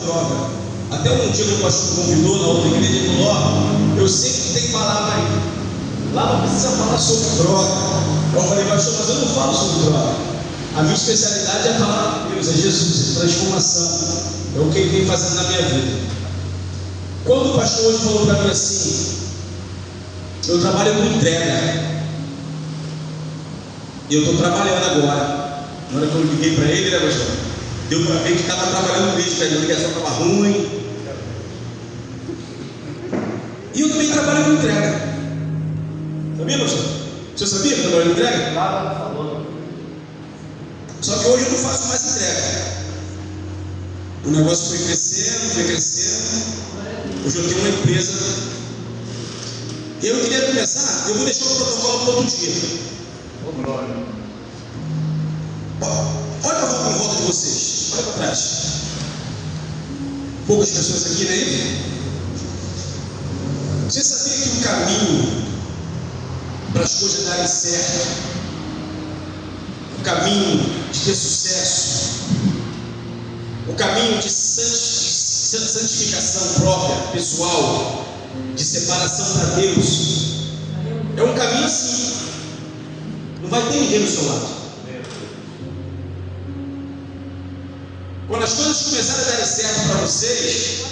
droga. Até um dia que o pastor convidou na outra igreja, ele falou: ó, eu sei que tem palavra aí, lá não precisa falar sobre droga. Eu falei: pastor, mas eu não falo sobre droga. A minha especialidade é falar de Deus, é Jesus, é transformação, é o que ele vem fazendo na minha vida. Quando o pastor hoje falou para mim assim: eu trabalho com entrega, e eu estou trabalhando agora. Na hora que eu liguei para ele, né, pastor? Deu para ver que estava trabalhando mesmo, que a ligação estava ruim. E eu também trabalho com entrega. Sabia, pastor? Você sabia que eu trabalho com entrega? Nada falou. Só que hoje eu não faço mais entrega. O negócio foi crescendo. Hoje eu tenho uma empresa. E eu queria começar, eu vou deixar o protocolo para outro dia. Ô, glória. Olha para em volta de vocês, olha para trás. Poucas pessoas aqui, né? Você sabia que o caminho para as coisas darem certo, o caminho de ter sucesso, o caminho de santificação própria, pessoal, de separação para Deus, é um caminho assim. Não vai ter ninguém do seu lado. Quando as coisas começarem a dar certo para vocês,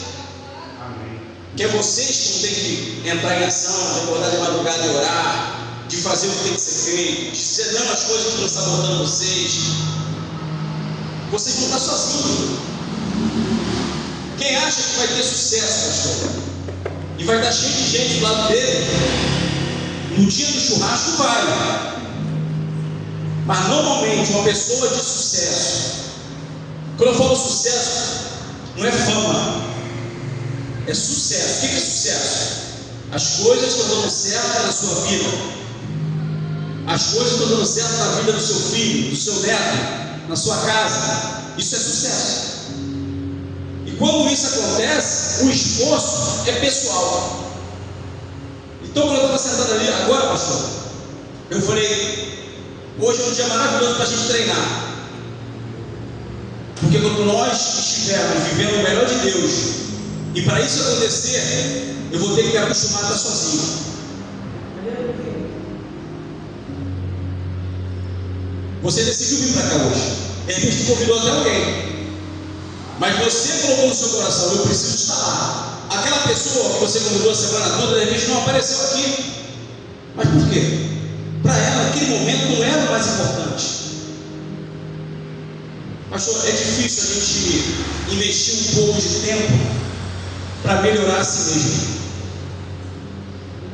amém, que é vocês que têm que entrar em ação, de acordar de madrugada e orar, de fazer o que tem que ser feito, de dizer não às coisas que estão sabotando vocês, vocês vão estar sozinhos. Quem acha que vai ter sucesso, pastor, e vai estar cheio de gente do lado dele, no dia do churrasco vai. Mas normalmente uma pessoa de sucesso, quando eu falo sucesso, não é fama, é sucesso. O que é sucesso? As coisas estão dando certo na sua vida, as coisas estão dando certo na vida do seu filho, do seu neto, na sua casa. Isso é sucesso. E quando isso acontece, o esforço é pessoal. Então, quando eu estava sentado ali agora, pastor, eu falei: hoje é um dia maravilhoso para a gente treinar. Porque quando nós estivermos vivendo o melhor de Deus, e para isso acontecer, eu vou ter que me acostumar a estar sozinho. Você decidiu vir para cá hoje. De repente convidou até alguém, mas você colocou no seu coração: eu preciso estar lá. Aquela pessoa que você convidou a semana toda, de repente não apareceu aqui. Mas por quê? Para ela, aquele momento não era o mais importante. Pastor, é difícil a gente investir um pouco de tempo para melhorar a si mesmo.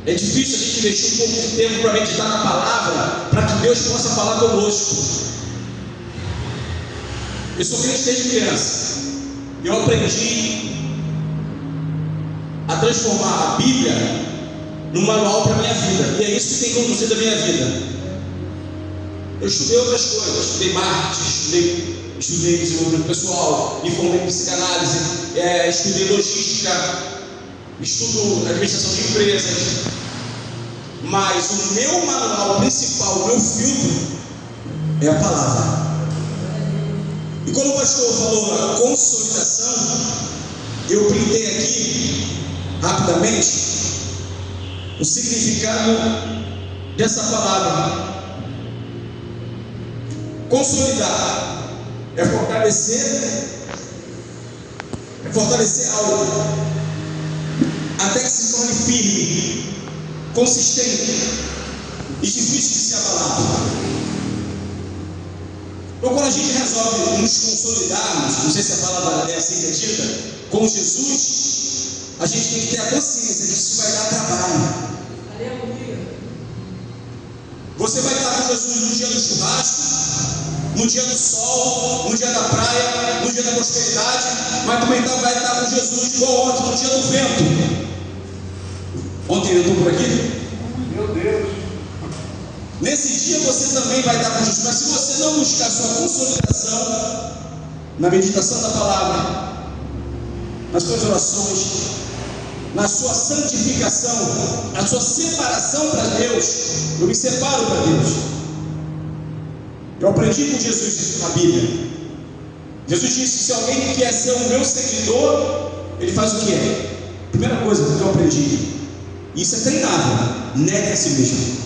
É difícil a gente investir um pouco de tempo para meditar na palavra, para que Deus possa falar conosco. Eu sou crente desde criança. Eu aprendi a transformar a Bíblia num manual para a minha vida. E é isso que tem conduzido a minha vida. Eu estudei outras coisas. Estudei marketing, estudei desenvolvimento pessoal, me formei em psicanálise, estudei logística, estudo administração de empresas. Mas o meu manual principal, o meu filtro, é a palavra. E quando o pastor falou consolidação, eu printei aqui rapidamente o significado dessa palavra. Consolidar é fortalecer algo até que se torne firme, consistente e difícil de ser abalado. Então, quando a gente resolve nos consolidarmos, não sei se a palavra é assim que é dita, com Jesus, a gente tem que ter a consciência de que isso vai dar trabalho. Você vai estar com Jesus no dia do churrasco, no dia do sol, no dia da praia, no dia da prosperidade, mas também vai estar com Jesus igual ontem, no dia do vento. Ontem eu estou por aqui? Meu Deus. Nesse dia você também vai estar com Jesus, mas se você não buscar a sua consolidação na meditação da palavra, nas suas orações, na sua santificação, na sua separação para Deus, eu me separo para Deus. Eu aprendi com Jesus isso na Bíblia. Jesus disse: se alguém quer ser o meu seguidor, ele faz o que é? Primeira coisa que eu aprendi, isso é treinável, nega a si mesmo.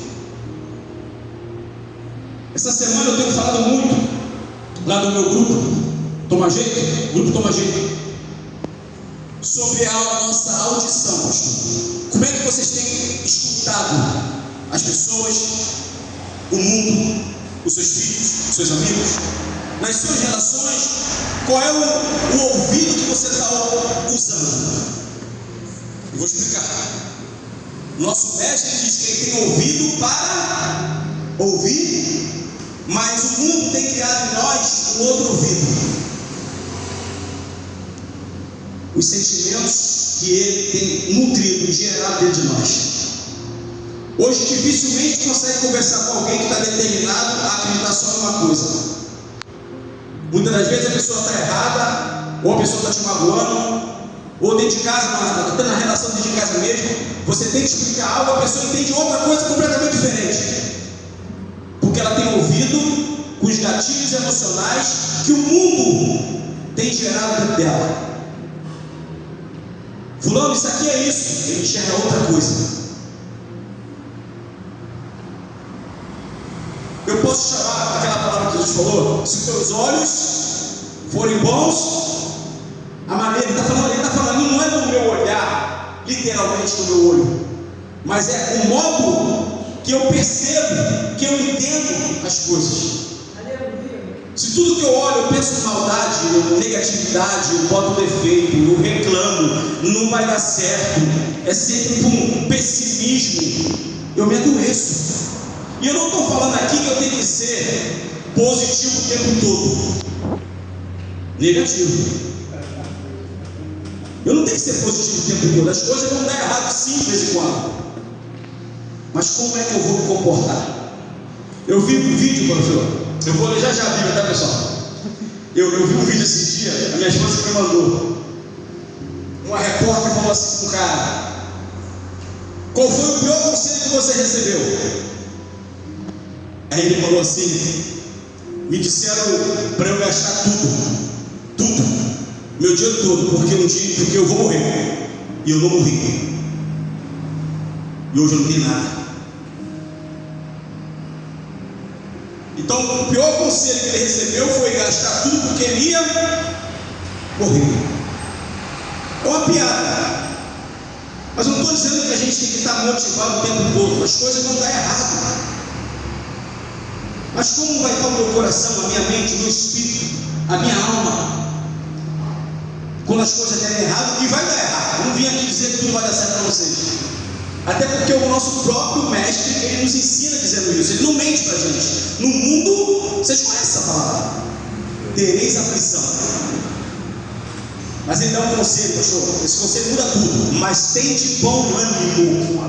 Essa semana eu tenho falado muito lá no meu grupo Toma Jeito, grupo Toma Jeito, sobre a nossa audição, pastor. Como é que vocês têm escutado as pessoas, o mundo, os seus filhos, os seus amigos, nas suas relações? Qual é o ouvido que você está usando? Eu vou explicar. Nosso mestre diz que ele tem ouvido para ouvir, mas o mundo tem criado em nós um outro ouvido. Os sentimentos que ele tem nutrido e gerado dentro de nós. Hoje dificilmente consegue conversar com alguém que está determinado a acreditar só em uma coisa. Muitas das vezes a pessoa está errada, ou a pessoa está te magoando, ou dentro de casa, está na relação dentro de casa mesmo, você tem que explicar algo, a pessoa entende outra coisa completamente diferente, porque ela tem ouvido com os gatilhos emocionais que o mundo tem gerado dentro dela. Fulano, isso aqui é isso, ele enxerga outra coisa. Eu posso chamar aquela palavra que Jesus falou: se os teus olhos forem bons, a maneira, ele está falando, não é no meu olhar, literalmente no meu olho, mas é o modo que eu percebo, que eu entendo as coisas. Se tudo que eu olho eu penso em maldade, negatividade, eu boto defeito, eu reclamo, não vai dar certo, é sempre um pessimismo, eu me adoeço. E eu não estou falando aqui que eu tenho que ser positivo o tempo todo, negativo. Eu não tenho que ser positivo o tempo todo. As coisas vão dar errado sim de vez em quando, mas como é que eu vou me comportar? Eu vi um vídeo, professor. Eu vou ler já a Bíblia, tá, pessoal? Eu vi um vídeo esse dia, a minha esposa me mandou. Uma repórter falou assim com o cara: qual foi o pior conselho que você recebeu? Aí ele falou assim: me disseram para eu gastar tudo, meu dinheiro todo, porque eu vou morrer. E eu não morri. E hoje eu não tenho nada. Então o pior conselho que ele recebeu foi gastar tudo porque ele ia morrer. É uma piada, mas eu não estou dizendo que a gente tem que estar motivado o tempo todo. As coisas vão dar errado, mas como vai estar o meu coração, a minha mente, o meu espírito, a minha alma, quando as coisas derem errado? E vai dar errado. Eu não vim aqui dizer que tudo vai dar certo para vocês, até porque o nosso próprio mestre, ele nos ensina dizendo isso. Ele não mente para a gente. No mundo, vocês conhecem essa palavra, tereis aflição, mas ele dá um conselho, pastor. Esse conselho muda tudo. Mas tem de bom ânimo.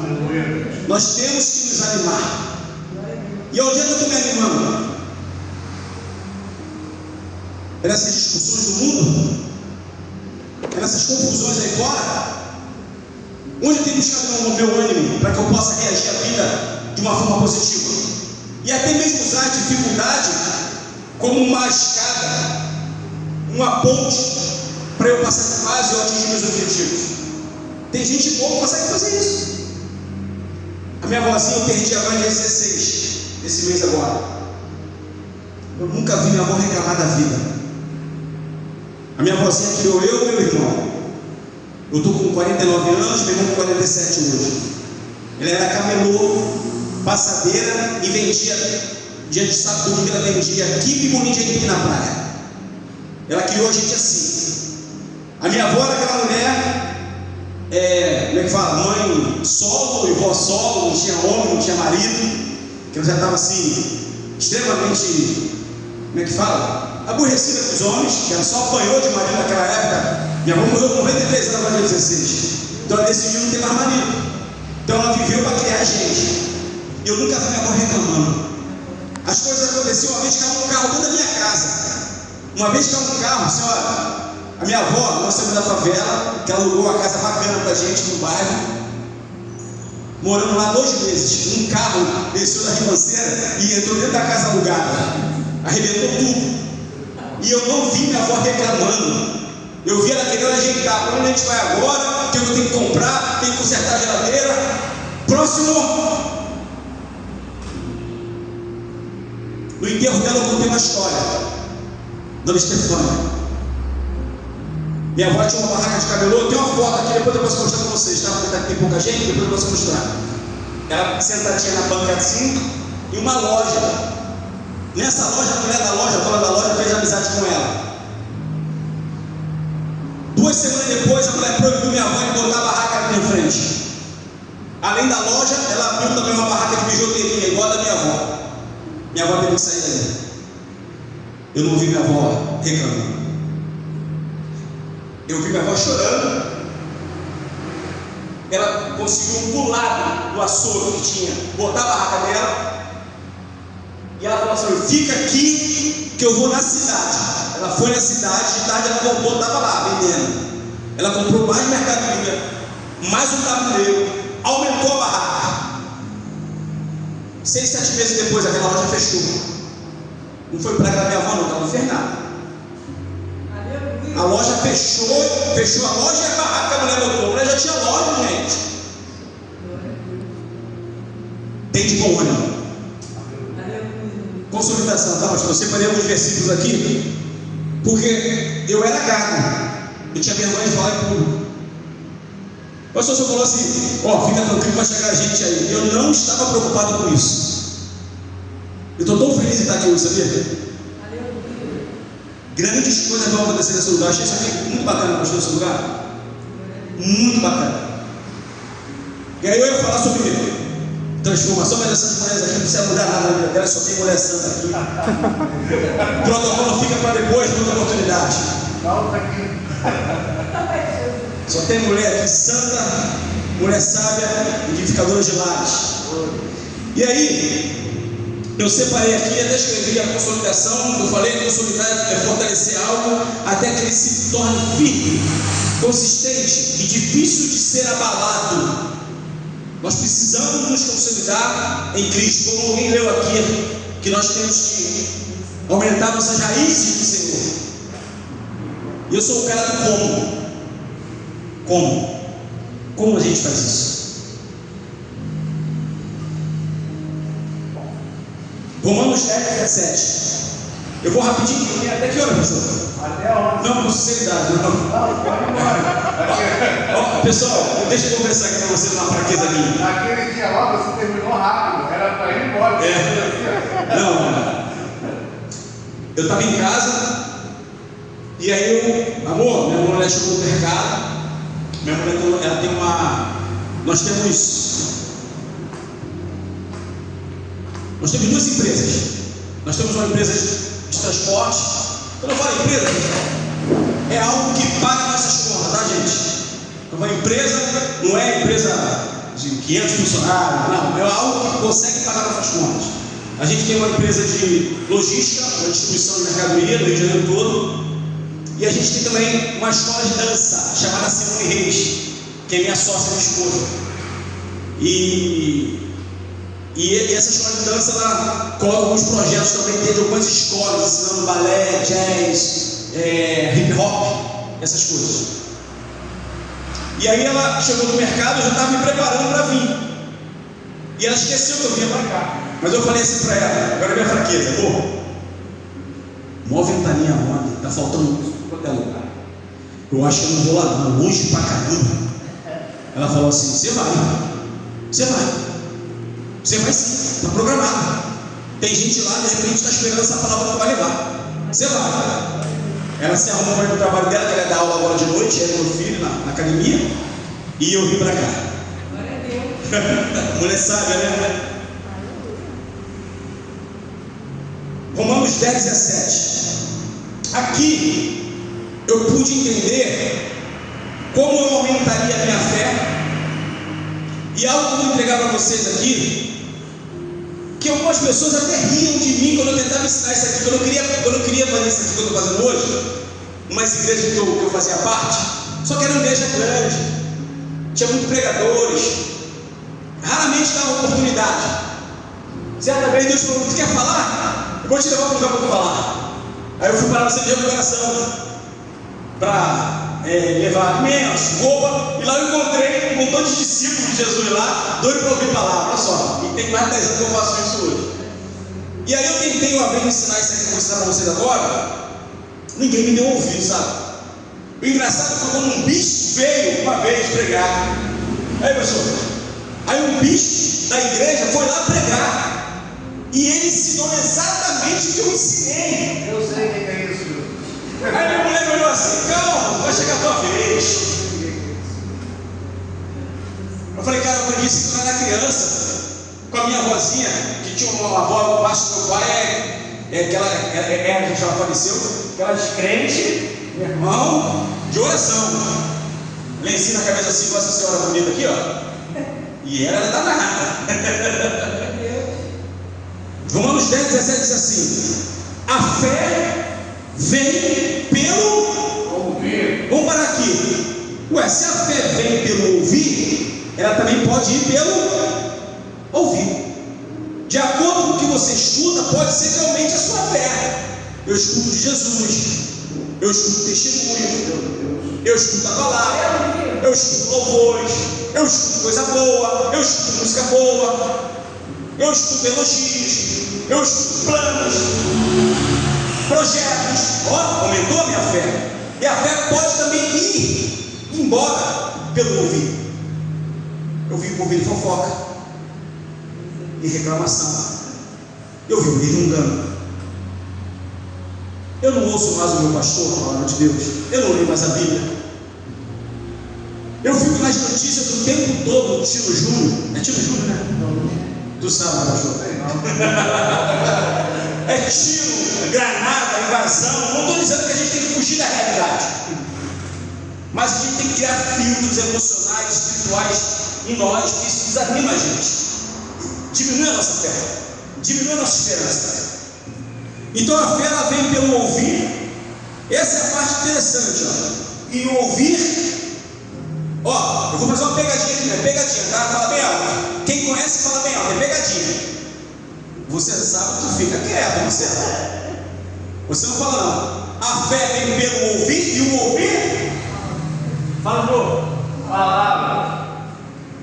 Nós temos que nos animar. E onde é que eu estou me animando? É nessas discussões do mundo? É nessas confusões aí fora? Onde eu tenho buscado o meu ânimo para que eu possa reagir à vida de uma forma positiva? E até mesmo usar a dificuldade como uma escada, uma ponte, para eu passar de fase e eu atingir meus objetivos. Tem gente boa que consegue fazer isso. A minha avózinha, eu perdi a mãe de 16 esse mês agora. Eu nunca vi minha avó reclamar da vida. A minha avózinha criou eu e meu irmão. Eu estou com 49 anos, meu irmão com 47 hoje. Ela era camelô, passadeira e vendia, dia de sábado e domingo ela vendia quibe e bolinho de aipim na praia. Ela criou a gente assim. A minha avó era aquela mulher, como é que fala? Mãe solo e vó solo, não tinha homem, não tinha marido, que ela já estava assim, extremamente, como é que fala? Aborrecida com os homens, que ela só apanhou de marido naquela época. Minha avó morreu com 93 anos, ela vai ter 16. Então ela decidiu não ter mais marido. Então ela viveu para criar a gente. Eu nunca vi minha avó reclamando. As coisas aconteciam. Uma vez caiu um carro dentro da minha casa. Uma vez caiu um carro, senhora. A minha avó, nós saímos da favela, que ela alugou uma casa bacana pra gente no bairro. Moramos lá 2 meses. Um carro desceu da ribanceira e entrou dentro da casa alugada. Arrebentou tudo. E eu não vi minha avó reclamando. Eu vi ela querendo ajeitar. Para onde a gente vai agora? O que eu tenho que comprar? Tenho que consertar a geladeira. Próximo. No enterro dela eu contei uma história. Dona Estefânia. Minha avó tinha uma barraca de camelô. Tem uma foto aqui, depois eu posso mostrar para vocês, tá? Porque tem pouca gente, depois eu posso mostrar. Ela sentadinha na banca assim, em uma loja. Nessa loja, a mulher da loja, a dona da loja, fez amizade com ela. 2 semanas depois, a mulher proibiu minha avó de botar a barraca aqui em frente. Além da loja, ela abriu também uma barraca de bijuteria, igual a da minha avó. Minha avó teve que sair daí. Eu não vi minha avó reclamando. Eu vi minha avó chorando. Ela conseguiu pular do açougue que tinha, botar a barraca dela. E ela falou assim: fica aqui que eu vou na cidade. Ela foi na cidade, de tarde ela voltou, estava lá vendendo. Ela comprou mais mercadoria, mais um tabuleiro, aumentou a barraca. 6, 7 meses depois aquela loja fechou. Não foi praga da minha avó, não, não fez nada. A loja fechou a loja e a barraca que a mulher botou. A mulher já tinha loja, gente. Tem de bom ânimo. Consolidação, tá, pastor? Eu separei alguns versículos aqui, porque eu era gago, eu tinha vergonha de falar em público. O pastor só falou assim: ó, fica tranquilo, vai chegar a gente aí. Eu não estava preocupado com isso. Eu estou tão feliz de estar aqui hoje, sabia? Grandes coisas vão acontecer nesse lugar. Achei isso aqui muito bacana, pastor, nesse lugar. Muito bacana. E aí eu ia falar sobre transformação, mas essas mulheres aqui não precisa mudar nada na vida dela, só tem mulher santa aqui. O protocolo fica para depois, outra oportunidade. Só tem mulher aqui santa, mulher sábia, edificadora de lares. E aí, eu separei aqui, até escrevi a consolidação. Eu falei que consolidar é fortalecer algo até que ele se torne firme, consistente e difícil de ser abalado. Nós precisamos nos consolidar em Cristo, como alguém leu aqui, que nós temos que aumentar nossas raízes do Senhor. E eu sou o cara do como. Como a gente faz isso? Romanos 10, 17. Eu vou rapidinho, até que hora, pastor? Até onde? Não, com sinceridade, não. Pode ir embora. Ó, pessoal, deixa eu conversar aqui com você numa fraqueza minha. Naquele dia lá você terminou rápido, era para ir embora. Não. Eu estava em casa, e aí amor, minha mulher chegou no mercado. Minha mulher, ela tem uma. Nós temos 2 empresas. Nós temos uma empresa de transporte. Quando eu falo empresa, é algo que paga nossas contas, tá, gente? Uma empresa não é empresa de 500 funcionários, não. É algo que consegue pagar nossas contas. A gente tem uma empresa de logística, uma distribuição de mercadoria no Rio de Janeiro todo. E a gente tem também uma escola de dança chamada Simone Reis, que é minha sócia, minha esposa. E essa escola de dança, ela coloca alguns projetos também dentro de algumas escolas, ensinando balé, jazz, hip hop, essas coisas. E aí ela chegou no mercado, eu já estava me preparando para vir. E ela esqueceu que eu vinha para cá. Mas eu falei assim para ela: agora é minha fraqueza, amor. Mó ventania ontem, está faltando qualquer lugar. Eu acho que eu não vou lá não, longe pra caramba. Ela falou assim: você vai sim, está programado. Tem gente lá, de repente está esperando essa palavra que vai levar. Você vai. Ela se arrumou para ir para o trabalho dela, que ela ia dar aula agora de noite, ela e meu filho na academia, e eu vim para cá. Glória a Deus. Mulher sábia, né? Romanos 10, 17. Aqui eu pude entender como eu aumentaria a minha fé. E algo que eu vou entregar para vocês aqui, que algumas pessoas até riam de mim quando eu tentava ensinar isso aqui, quando eu queria fazer isso aqui que eu estou fazendo hoje, umas igrejas que eu fazia parte, só que era uma igreja grande, tinha muitos pregadores, raramente dava oportunidade. Certa vez Deus falou: tu quer falar? Eu vou te levar para um lugar para tu falar. Aí eu fui parar no centro de recuperação para levar alimentos, roupa, e lá eu encontrei um montão de discípulos de Jesus lá, doido para ouvir palavra. Olha só, e tem mais de 10 anos que eu faço isso hoje. E aí eu tentei uma vez ensinar isso aqui que eu vou ensinar para vocês agora, ninguém me deu ouvido, sabe? O engraçado foi quando um bispo veio uma vez pregar. Aí pessoal, aí um bispo da igreja foi lá pregar, e ele ensinou exatamente o que eu ensinei. Eu sei quem é isso. Aí minha mulher me olhou assim: calma, vai chegar a tua vez. Eu falei: cara, eu aprendi isso quando eu era criança, com a minha avózinha, que tinha uma avó abaixo do meu pai, a gente já faleceu, aquela descrente, meu irmão, de oração. Lencinho na cabeça assim, com essa senhora bonita aqui, ó. E ela era danada. Romanos 10, 17 diz assim: a fé vem pelo ouvir. Vamos parar aqui. Ué, se a fé vem pelo ouvir, ela também pode ir pelo ouvir. De acordo com o que você escuta, pode ser realmente a sua fé. Eu escuto de Jesus, eu escuto testemunho, eu escuto a palavra, eu escuto louvores, eu escuto coisa boa, eu escuto música boa, eu escuto elogios, eu escuto planos, projetos. Ó, aumentou a minha fé. E a fé pode também ir embora pelo ouvir. Eu vi ouvir fofoca e reclamação. Eu vi resmungando. Eu não ouço mais o meu pastor, a palavra de Deus. Eu não leio mais a Bíblia. Eu fico nas notícias o tempo todo do Tino Júnior. É Tino Júnior, né? Tu sabe, pastor? É tiro, granada, invasão. Não estou dizendo que a gente tem que fugir da realidade, mas a gente tem que criar filtros emocionais, espirituais em nós, que isso desanima a gente, diminui a nossa fé, diminui a nossa esperança. Então a fé, ela vem pelo ouvir. Essa é a parte interessante, ó. E o ouvir, ó, eu vou fazer uma pegadinha aqui, né? Pegadinha, tá? Fala bem alto. Quem conhece, fala bem alto. É pegadinha. Você sabe, tu fica quieto, Marcelo. Você não fala não. A fé vem pelo ouvir, e o ouvir, fala pô, palavra.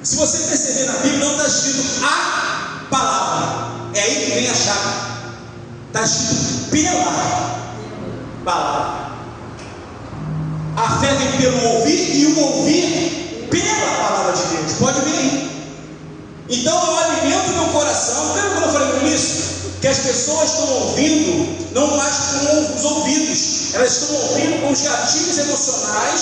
Se você perceber na Bíblia, não está escrito a palavra. É aí que vem a chave. Está escrito pela palavra. A fé vem pelo ouvir, e o ouvir pela palavra de Deus. Pode ver aí. Então eu alimento meu coração. Lembra quando eu falei com isso? Que as pessoas estão ouvindo não mais com os ouvidos, elas estão ouvindo com os gatilhos emocionais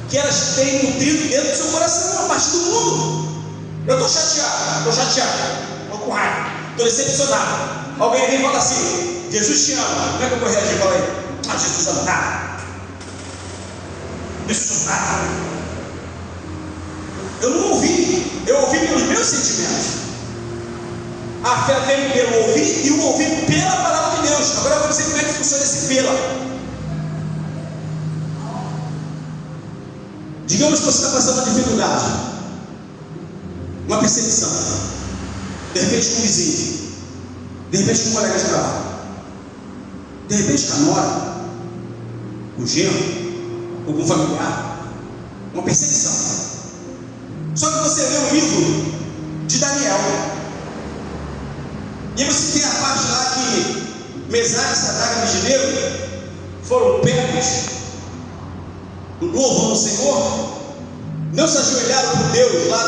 que elas têm nutrido dentro do seu coração, a parte do mundo. Eu estou chateado, estou com raiva, estou decepcionado. Alguém vem e fala assim: Jesus te ama. Como é que eu vou reagir? Fala aí: ah, Jesus ama nada. Jesus ama nada. Eu não ouvi, eu ouvi pelos meus sentimentos. A fé vem pelo ouvir, e o ouvir pela palavra de Deus. Agora eu vou dizer como é que funciona esse pela. Digamos que você está passando uma dificuldade, uma perseguição, de repente com um vizinho, de repente com um colega de trabalho, de repente com a nora, com o genro, ou com um familiar, uma perseguição. Só que você lê o livro de Daniel, e você tem a parte lá que Mesaque, Sadraque e Abednego foram pegos, louvando o Senhor, não se ajoelharam por Deus lá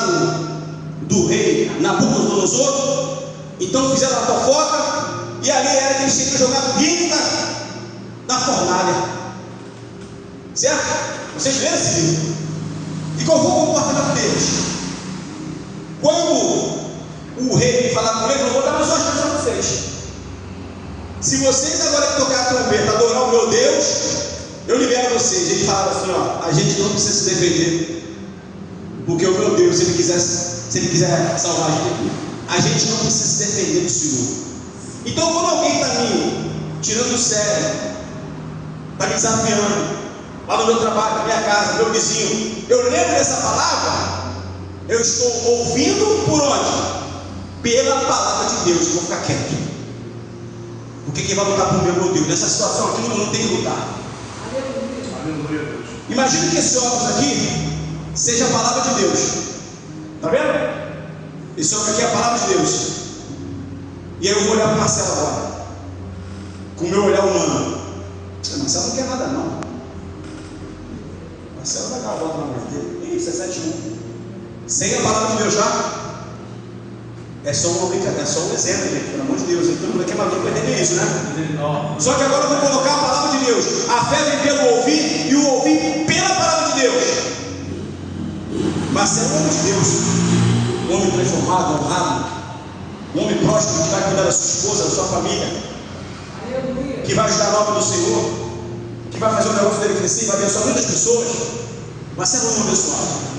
do rei Nabucodonosor. Então fizeram a fofoca, e ali era que eles tinham que jogar dentro da fornalha, certo? Vocês leram esse livro? E qual foi o comportamento deles? Quando o rei falar com ele, eu vou dar mais uma chance para vocês. Se vocês agora que tocar a trombeta, adorar o meu Deus, eu libero vocês. Ele falava assim: ó, a gente não precisa se defender, porque o meu Deus, se ele quiser salvar a gente não precisa se defender do Senhor. Então quando alguém está me tirando do sério, está me desafiando, lá no meu trabalho, na minha casa, no meu vizinho, eu lembro dessa palavra, eu estou ouvindo por onde? Pela palavra de Deus. Eu vou ficar quieto, Porque quem vai lutar por mim é meu Deus. Nessa situação aqui eu não tenho que lutar. Aleluia, Deus. Imagina que esse óculos aqui seja a palavra de Deus. Está vendo? Esse óculos aqui é a palavra de Deus. E aí eu vou olhar para o Marcelo agora, com o meu olhar humano. Marcelo não quer nada não. Marcelo vai dar uma volta na mão dele. Isso é 7-1. Sem a palavra de Deus já. É só uma brincadeira, é só um exemplo, gente, pelo amor de Deus. Todo mundo aqui é maduro para entender isso, né? Só que agora eu vou colocar a palavra de Deus. A fé vem pelo ouvir e o ouvir pela palavra de Deus. Marcelo é um homem de Deus, um homem transformado, honrado, um homem próspero que vai cuidar da sua esposa, da sua família, que vai ajudar a obra do Senhor, que vai fazer o negócio dele crescer, vai abençoar muitas pessoas. Marcelo é um homem abençoado.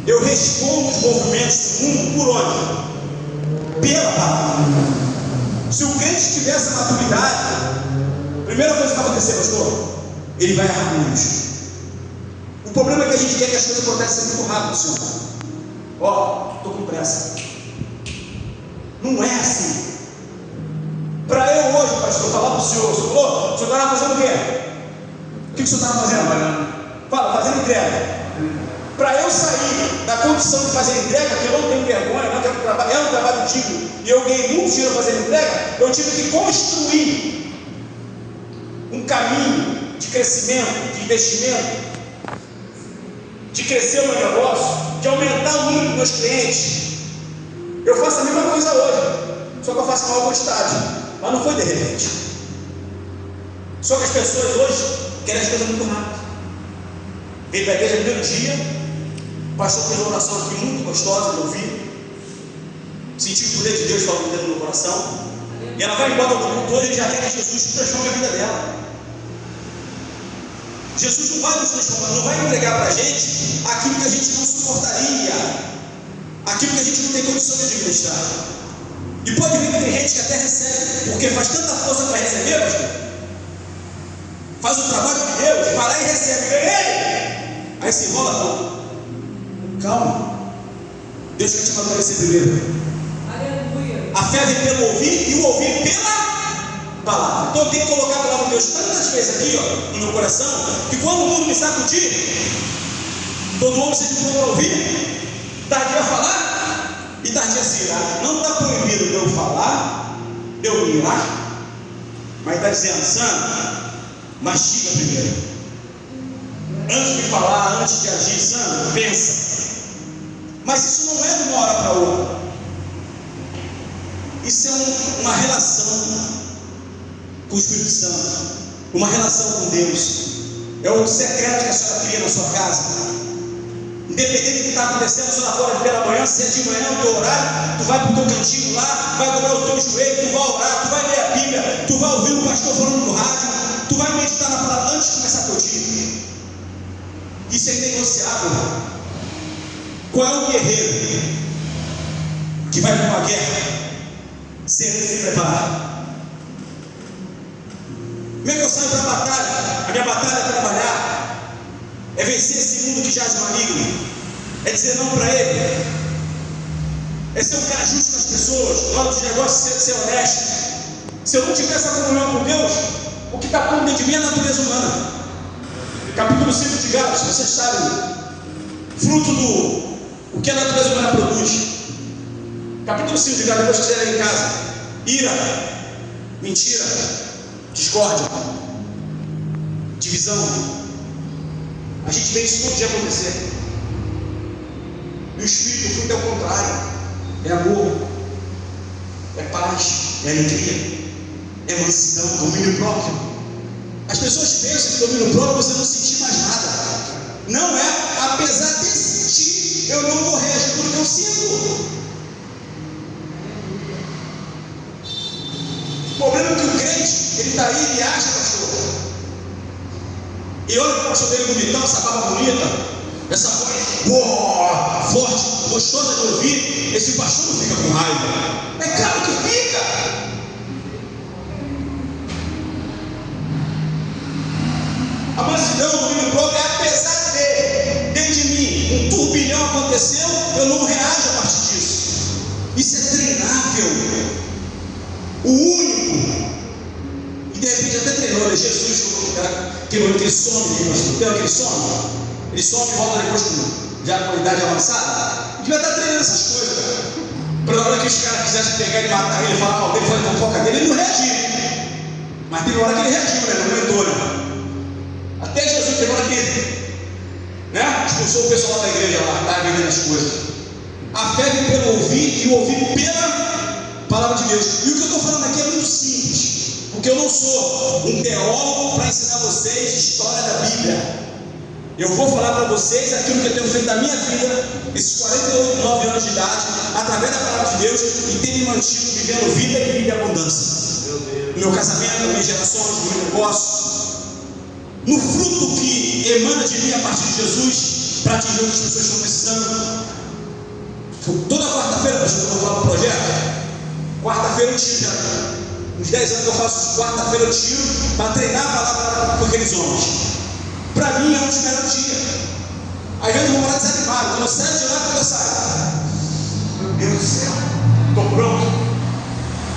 Eu respondo os movimentos do mundo por onde? Pela palavra. Se o crente tiver essa maturidade, a primeira coisa que vai acontecer, pastor, ele vai errar menos. O problema é que a gente quer que as coisas aconteçam muito rápido, Senhor. Ó, estou com pressa. Não é assim. Para eu hoje, pastor, falar para o senhor falou, o senhor estava fazendo o quê? O que o senhor estava fazendo? Fala, fazendo entrega. Para eu sair da condição de fazer entrega, que eu não tenho vergonha, não quero trabalhar, é um trabalho digno, e eu ganhei muito dinheiro fazendo entrega, eu tive que construir um caminho de crescimento, de investimento, de crescer o meu negócio, de aumentar o número dos meus clientes. Eu faço a mesma coisa hoje, só que eu faço a maior quantidade, mas não foi de repente. Só que as pessoas hoje querem as coisas muito rápido. Veio para a igreja no primeiro dia, o pastor fez uma oração aqui muito gostosa de ouvir, senti o poder de Deus falando dentro do meu coração, e ela vai embora do culto hoje e já quer que Jesus transforme a vida dela. Jesus não vai nos transformar, não vai entregar para a gente aquilo que a gente não suportaria, aquilo que a gente não tem condição de administrar. E pode ver que tem gente que até recebe, porque faz tanta força para receber, pastor, faz o trabalho de Deus, vai lá e recebe, ganhei! Aí se enrola todo. Calma, Deus quer te amadurecer primeiro. Aleluia. A fé vem pelo ouvir e o ouvir pela palavra. Então eu tenho que colocar a palavra de Deus tantas vezes aqui, ó, no meu coração, que quando o mundo me sacudir, todo homem seja bom para ouvir, tardia a falar e tardia a se irar. Não está proibido de eu falar, de eu me irar, mas está dizendo, Sandro, mastiga primeiro. Antes de falar, antes de agir, Sandro, pensa. Mas isso não é de uma hora para outra. Isso é uma relação com o Espírito Santo, uma relação com Deus. É o secreto que a senhora cria na sua casa. Independente do que está acontecendo, a senhora fora pela manhã, se é de manhã, o teu horário, tu vai para o teu cantinho lá, vai dobrar o teu joelho, tu vai orar, tu vai ler a Bíblia, tu vai ouvir o pastor falando no rádio, tu vai meditar na palavra antes de começar teu dia. Isso é negociável. Qual é o guerreiro que vai para uma guerra sem se preparar? Como é que eu saio para a batalha? A minha batalha é trabalhar, é vencer esse mundo que jaz maligno, é dizer não para ele, é ser um cara justo com as pessoas, na hora dos negócios ser honesto. Se eu não tiver essa comunhão com Deus, o que está pondo dentro de mim é a natureza humana. Capítulo 5 de Gálatas, vocês sabem, fruto do o que a natureza humana produz. Capítulo 5 de Gálatas, depois que você ler em casa: ira, mentira, discórdia, divisão. A gente vê isso todo dia acontecer. E o Espírito, o fruto é o contrário: é amor, é paz, é alegria, é mansidão, domínio próprio. As pessoas pensam que domínio próprio você não sentir mais nada. Não é, apesar de sentir, eu não vou reagir pelo que eu sinto. O problema é que o crente, ele está aí, ele acha, pastor. E olha o pastor dele bonitão, essa barba bonita, essa voz forte, gostosa de ouvir. Esse pastor não fica com raiva. É claro que fica. A mansidão, o domínio próprio é apesar de, dentro de mim, um turbilhão aconteceu, eu não reajo a partir disso. Isso é treinável. O único some aí, pastor. Tem aquele some? Ele some e volta depois já com a idade avançada. A gente vai estar treinando essas coisas, cara. Para na hora que os caras quisessem pegar ele, matar ele, falar mal dele, fazer fofoca dele, ele não reagiu. Mas teve hora que ele reagiu, né? Não aguentou, né? Até Jesus teve hora que, né? Expulsou o pessoal da igreja lá, tá vendendo as coisas. A fé vem pelo ouvir e o ouvir pela palavra de Deus. E o que eu estou falando aqui é muito simples, porque eu não sou um teólogo para ensinar vocês história da Bíblia. Eu vou falar para vocês aquilo que eu tenho feito na minha vida, esses 49 anos de idade, através da palavra de Deus, e tenho me mantido vivendo vida e vida em abundância. No meu casamento, nas minhas gerações, no meu negócio, no fruto que emana de mim a partir de Jesus, para atingir o que as pessoas estão precisando. Toda quarta-feira, pastor, eu vou falar do projeto. Quarta-feira eu tiro, uns 10 anos que eu faço quarta-feira eu tiro para treinar a palavra com aqueles homens. Para mim é um dos melhores dias. Às vezes eu vou morar desanimado. Quando eu saio de lá, quando eu saio, meu Deus do céu, estou pronto.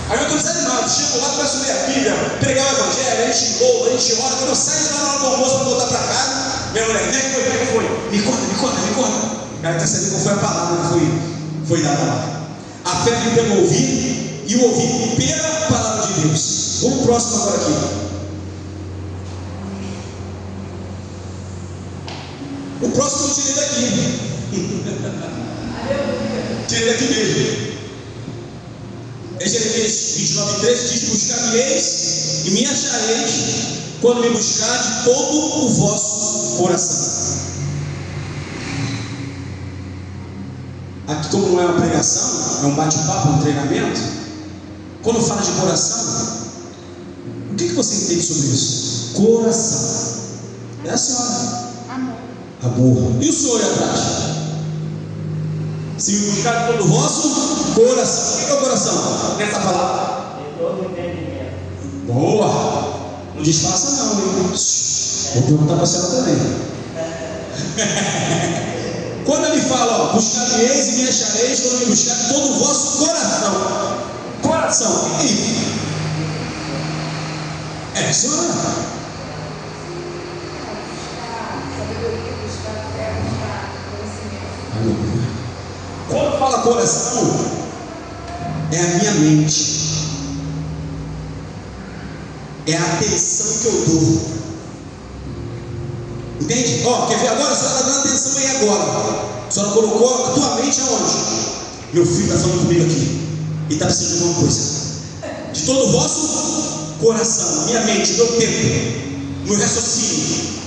Aí eu estou desanimado, chego lá, começo a ler a Bíblia, pregar o Evangelho, a gente louva, a gente ora. Quando eu saio de lá na hora do almoço para voltar para casa, minha mulher, como é que foi? Me conta. Ela quer saber qual foi a palavra que foi dada lá. A fé vem pelo ouvir e o ouvir pela palavra de Deus. Vamos próximo agora aqui. O próximo eu tirei daqui. Tirei daqui mesmo. É Jeremias 29:13, diz: buscar-me-eis e me achareis quando me buscar de todo o vosso coração. Aqui, como não é uma pregação, é um bate-papo, um treinamento. Quando fala de coração, o que você entende sobre isso? Coração. É a senhora. Amor. E o senhor aí atrás? Se buscar de todo o vosso coração. O que é o coração? Nessa palavra? De todo entendimento. Boa! Não disfarça não, hein? Vou perguntar para a senhora também. Quando ele fala, ó, buscar-me-eis e me achareis, quando me buscar de todo o vosso coração. Coração, o que é isso? É, senhora. Quando fala coração, é a minha mente, é a atenção que eu dou. Entende? Ó, quer ver agora? A senhora está dando atenção aí agora. A senhora colocou a tua mente aonde? Meu filho está falando comigo aqui e está precisando de alguma coisa. De todo o vosso coração, minha mente, meu tempo, meu raciocínio.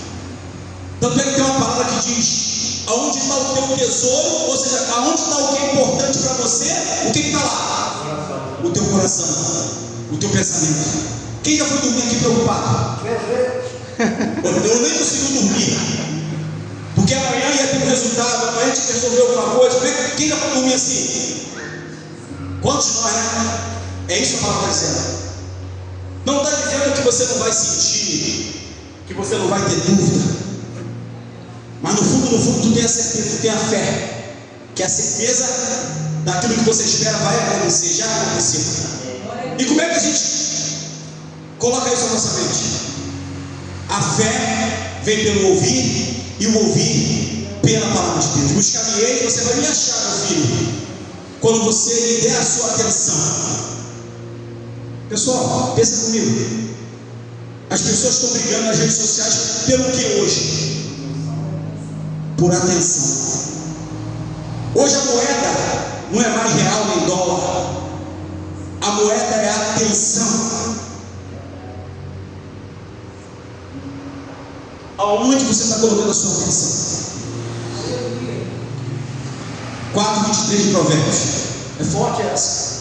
Tanto é que tem uma palavra que diz: aonde está o teu tesouro, ou seja, aonde está o que é importante para você, o que está lá? O teu coração, o teu pensamento. Quem já foi dormir aqui preocupado? Eu nem consigo dormir, porque amanhã ia ter um resultado, amanhã tinha que resolver alguma coisa. Quem já foi dormir assim? Quantos de nós, né? É isso que a palavra está dizendo. Não está dizendo que você não vai sentir, que você não vai ter dúvida. Mas no fundo tu tem a certeza, tu tem a fé, que a certeza daquilo que você espera vai acontecer, já aconteceu. E como é que a gente coloca isso na nossa mente? A fé vem pelo ouvir e o ouvir pela palavra de Deus. Buscar-me-eis, você vai me achar, meu filho, quando você lhe der a sua atenção. Pessoal, pensa comigo. As pessoas estão brigando nas redes sociais pelo que hoje? Por atenção. Hoje a moeda não é mais real nem dólar. A moeda é a atenção. Aonde você está colocando a sua atenção? 4:23 de Provérbios. É forte essa.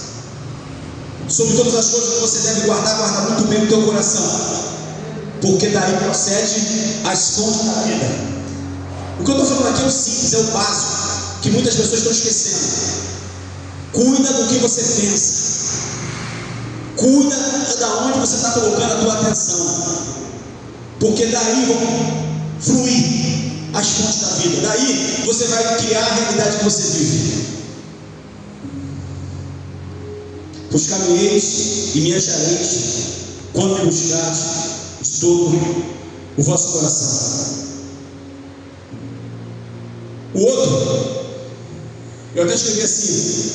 Sobre todas as coisas que você deve guardar, guarda muito bem no teu coração, porque daí procede as fontes da vida. O que eu estou falando aqui é o simples, é o básico, que muitas pessoas estão esquecendo. Cuida do que você pensa. Cuida de onde você está colocando a tua atenção, porque daí vão fluir as fontes da vida. Daí você vai criar a realidade que você vive. Buscar-me-eis e me achareis quando me buscares de todo o vosso coração. O outro, eu até escrevi assim: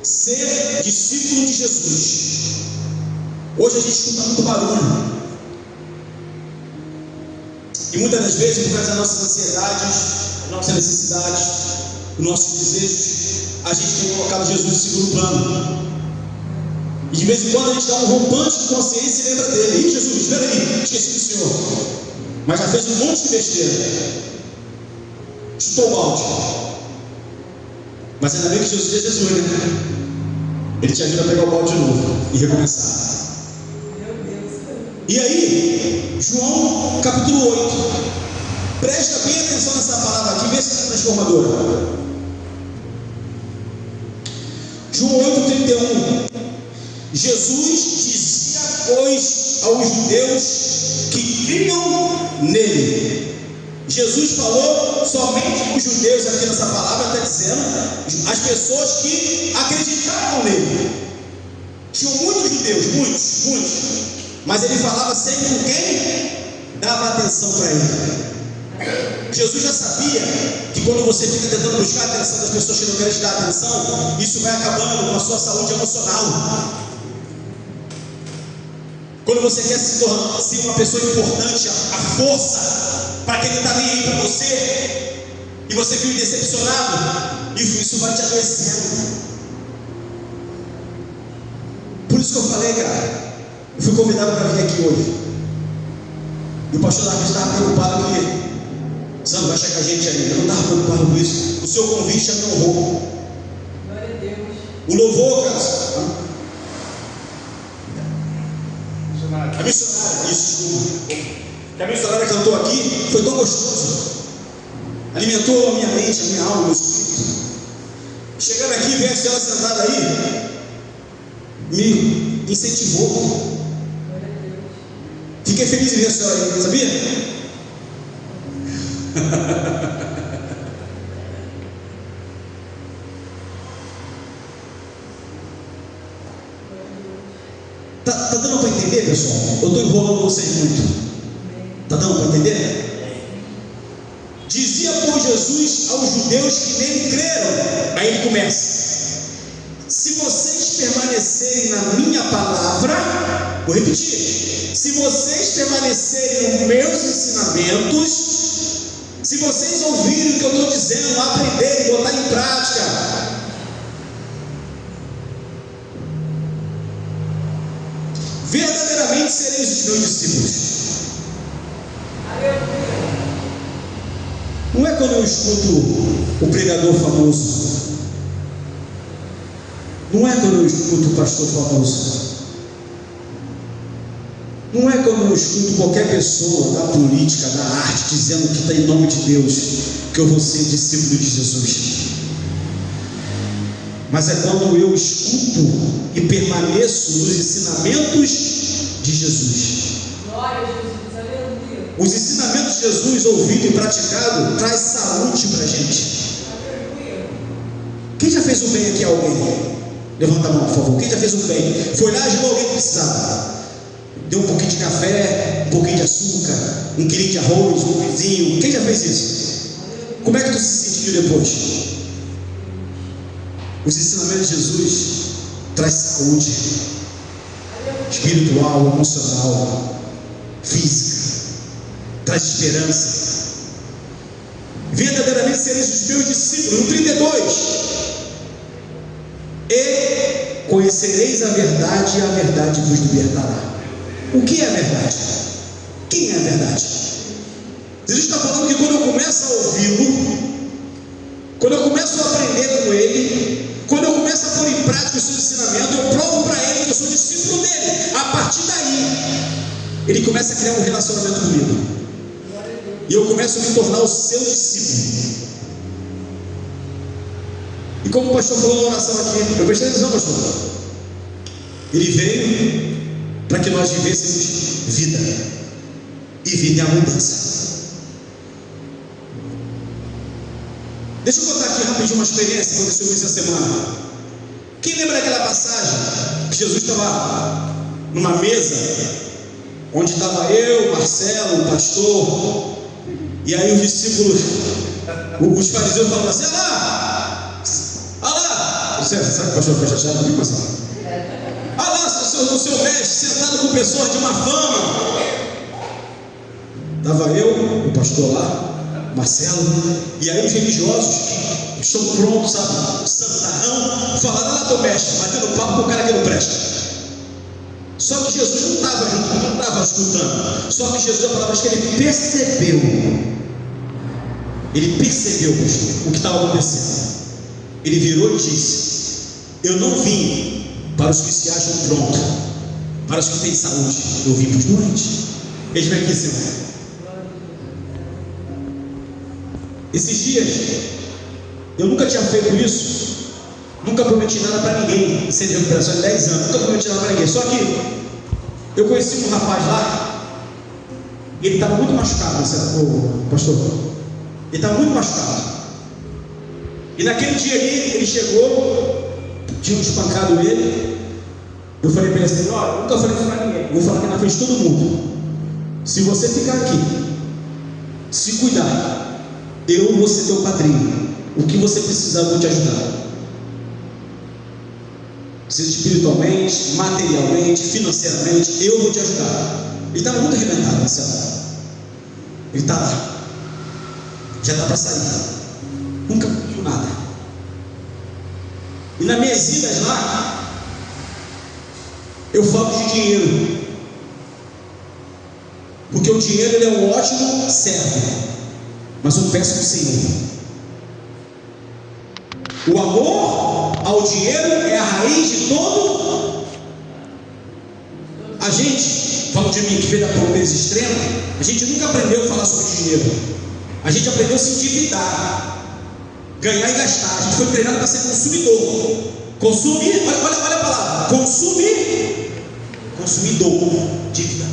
ser discípulo de Jesus. Hoje a gente escuta muito barulho, e muitas das vezes, por causa das nossas ansiedades, das nossas necessidades, dos nossos desejos, a gente tem colocado Jesus em segundo plano. E de vez em quando a gente dá um rompante de consciência e lembra dele. Ih, Jesus, espera aí, esqueci do Senhor. Mas já fez um monte de besteira, chutou o balde. Mas ainda bem que Jesus é Jesus, né? Ele te ajuda a pegar o balde de novo e recomeçar. E aí, João capítulo 8, presta bem atenção nessa palavra aqui, vê se é transformadora. João 8:31. Jesus dizia, pois, aos judeus que criam nele. Jesus falou somente com os judeus aqui nessa palavra, está dizendo, as pessoas que acreditavam nele. Tinham muitos judeus, muitos. Mas ele falava sempre com quem dava atenção para ele. Jesus já sabia que quando você fica tentando buscar a atenção das pessoas que não querem te dar atenção, isso vai acabando com a sua saúde emocional. Quando você quer se tornar assim, uma pessoa importante, a força para quem não está nem aí para você, e você vive decepcionado, isso vai te adoecendo. Por isso que eu falei, cara, eu fui convidado para vir aqui hoje. E o pastor Davi estava preocupado que Sandro vai chegar a gente aí. Eu não estava preocupado com isso. O seu convite é me honrou. Glória a Deus. O louvor, cara. A missionária, isso, desculpa. Que a missionária cantou aqui, foi tão gostoso. Alimentou a minha mente, a minha alma, o meu espírito. Chegando aqui, ver a senhora sentada aí, me incentivou. Fiquei feliz em ver a senhora aí, sabia? Tá dando para entender, pessoal? Eu estou enrolando vocês muito. Tá dando para entender? Dizia, por Jesus aos judeus que nele creram. Aí ele começa: se vocês permanecerem na minha palavra, vou repetir, se vocês permanecerem nos meus ensinamentos, se vocês ouvirem o que eu estou dizendo, aprenderem, botar em prática, verdadeiramente sereis os meus discípulos. Não é quando eu escuto o pregador famoso, não é quando eu escuto o pastor famoso, não é quando eu escuto qualquer pessoa da política, da arte, dizendo que está em nome de Deus, que eu vou ser discípulo de Jesus. Mas é quando eu escuto e permaneço nos ensinamentos de Jesus. Glória a Jesus, aleluia. Os ensinamentos de Jesus, ouvido e praticado, traz saúde para a gente. Aleluia. Quem já fez o bem aqui a alguém? Levanta a mão, por favor. Quem já fez um bem? Foi lá e ajudou alguém que precisava. Deu um pouquinho de café, um pouquinho de açúcar, um quilinho de arroz, um vizinho. Quem já fez isso? Como é que tu se sentiu depois? Os ensinamentos de Jesus traz saúde espiritual, emocional, física, traz esperança. Verdadeiramente sereis os meus discípulos. No 32, e conhecereis a verdade, e a verdade vos libertará. O que é a verdade? Quem é a verdade? Jesus está falando que quando eu começo a ouvi-lo, quando eu começo a aprender com ele, quando eu começo a pôr em prática os seus ensinamentos, eu provo para ele que eu sou discípulo dele. A partir daí, ele começa a criar um relacionamento comigo, e eu começo a me tornar o seu discípulo. E como o pastor falou na oração aqui, eu prestei atenção, pastor. Ele veio para que nós vivêssemos vida, e vida em abundância. Deixa eu contar aqui rapidinho uma experiência que aconteceu essa semana. Quem lembra daquela passagem que Jesus estava numa mesa onde estava eu, Marcelo, o pastor, e aí os discípulos, os fariseus falavam assim: olha lá, você sabe que o pastor foi chateado comigo, Marcelo? Olha lá, o seu mestre sentado com pessoas de má fama. Estava eu, o pastor lá, Marcelo, e aí os religiosos que estão prontos, sabe, santarrão, falaram: olha lá teu mestre, batendo papo com o cara que não presta. Só que Jesus não estava junto, não estava escutando. Só que Jesus, a palavra diz que ele percebeu, pastor, o que estava acontecendo. Ele virou e disse: eu não vim para os que se acham prontos, para os que têm saúde, eu vim para os doentes. Veja aqui, Senhor. Esses dias, eu nunca tinha feito isso. Nunca prometi nada para ninguém, sem recuperação em 10 anos, nunca prometi nada para ninguém. Só que eu conheci um rapaz lá, e ele estava muito machucado, pastor. Ele estava muito machucado. E naquele dia ali, ele chegou, tinha espancado ele. Eu falei para ele assim: olha, eu nunca falei isso para ninguém, vou falar aqui na frente de todo mundo. Se você ficar aqui, se cuidar, eu vou ser teu padrinho. O que você precisar, eu vou te ajudar. Seja espiritualmente, materialmente, financeiramente, eu vou te ajudar. Ele estava muito arrebentado, Marcelo. Ele está lá, já está para sair, nunca pediu nada. E nas minhas idas lá, eu falo de dinheiro, porque o dinheiro ele é um ótimo servo, mas um péssimo senhor. O amor ao dinheiro é a raiz de todo. A gente, falo de mim que veio da pobreza extrema, a gente nunca aprendeu a falar sobre dinheiro. A gente aprendeu a se endividar, ganhar e gastar. A gente foi treinado para ser consumidor. Consumir, olha a palavra, consumidor, dívida.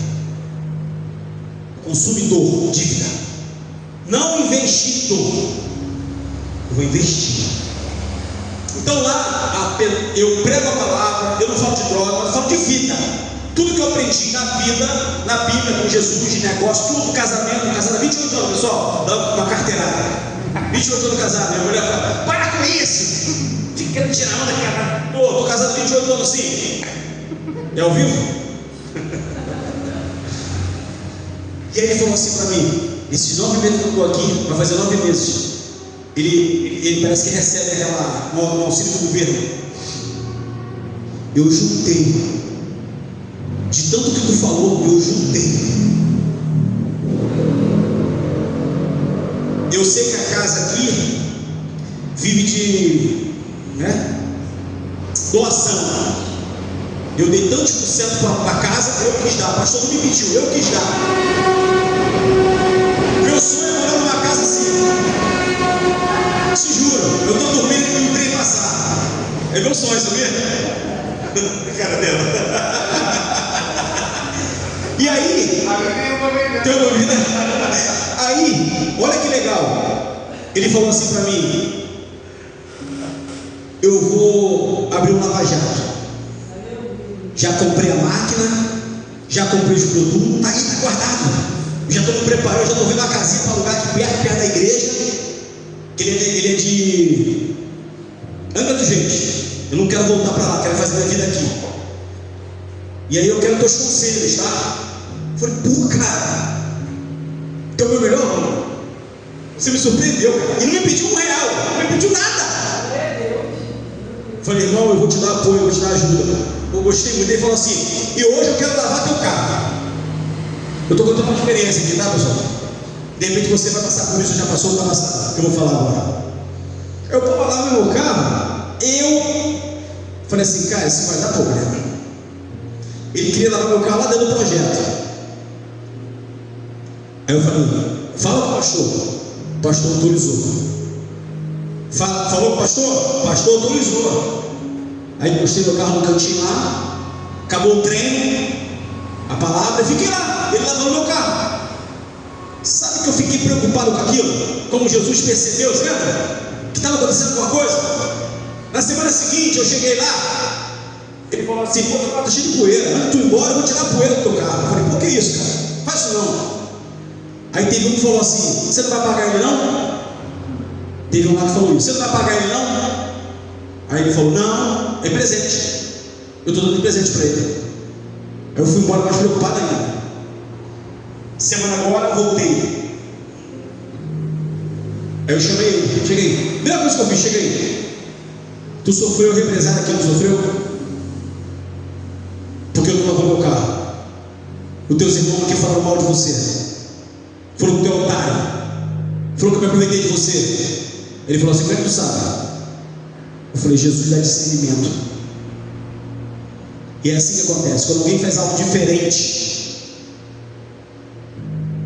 Consumidor, dívida. Não investidor. Eu vou investir. Então lá eu prego a palavra, eu não falo de droga, eu falo de vida. Tudo que eu aprendi na vida, na Bíblia, com Jesus, de negócio, tudo, casamento, 28 anos, pessoal, uma carteirada. 28 anos casado, minha mulher fala: para com isso! Fica querendo tirar onda, cara. Estou casado 28 anos sim. É ao vivo? E aí ele falou assim para mim: esses 9 meses que eu estou aqui, vai fazer 9 meses. Ele parece que recebe no auxílio do governo. Eu juntei, de tanto que tu falou, eu juntei. Eu sei que a casa aqui vive de doação. Eu dei tantos por cento para a casa, eu quis dar. O pastor não me pediu, eu quis dar. Meu sonho é morar numa casa assim. Te juro, eu estou dormindo e não trem passar. É meu sonho, sabia? Cara dela. E aí, teu ouvido. Aí, olha que legal. Ele falou assim para mim: eu vou abrir um lava-jato. Já comprei a máquina, já comprei os produtos, está aí, está guardado. Já estou me preparando, já estou vendo uma casinha para alugar aqui perto da igreja. Ele é de Angra dos Reis. Eu não quero voltar para lá, quero fazer minha vida aqui. E aí eu quero teus conselhos, tá? Eu falei: pô, cara, que é o meu melhor irmão. Você me surpreendeu, cara. E não me pediu R$1, não me pediu nada. Eu falei: irmão, eu vou te dar apoio, eu vou te dar ajuda. Eu gostei muito. Ele falou assim: e hoje eu quero lavar teu carro. Eu estou contando uma experiência aqui, tá, pessoal? De repente você vai passar por isso, já passou, vai passar, que eu vou falar agora. Eu estava lá no meu carro, eu falei assim: cara, isso vai dar problema. Ele queria lavar meu carro lá dentro do projeto. Aí eu falei: fala com o pastor. O pastor autorizou. Falou com o pastor? O pastor autorizou. Aí postei meu carro no cantinho lá, acabou o treino, a palavra, fiquei lá, ele lavando meu carro. Sabe que eu fiquei preocupado com aquilo? Como Jesus percebeu, você lembra? Que estava acontecendo alguma coisa? Na semana seguinte eu cheguei lá, Ele falou assim: pô, teu carro tá cheio de poeira, antes de tu ir embora, eu vou tirar a poeira do teu carro. Eu falei: por que isso, cara? Faz isso não. Aí teve um que falou assim: você não vai pagar ele não? Teve um lá que falou isso: você não vai pagar ele não? Aí ele falou: não, é presente, eu estou dando de presente para ele. Aí eu fui embora mais preocupado ainda. Semana agora voltei. Aí eu chamei ele, cheguei. Primeira coisa que eu fiz, cheguei. Tu sofreu represália aqui, não sofreu? Porque eu não lavou meu carro. Os teus irmãos aqui falaram mal de você. Falou que tu é otário. Falou que eu me aproveitei de você. Ele falou assim: como é que tu sabe? Eu falei: Jesus dá discernimento. E é assim que acontece. Quando alguém faz algo diferente,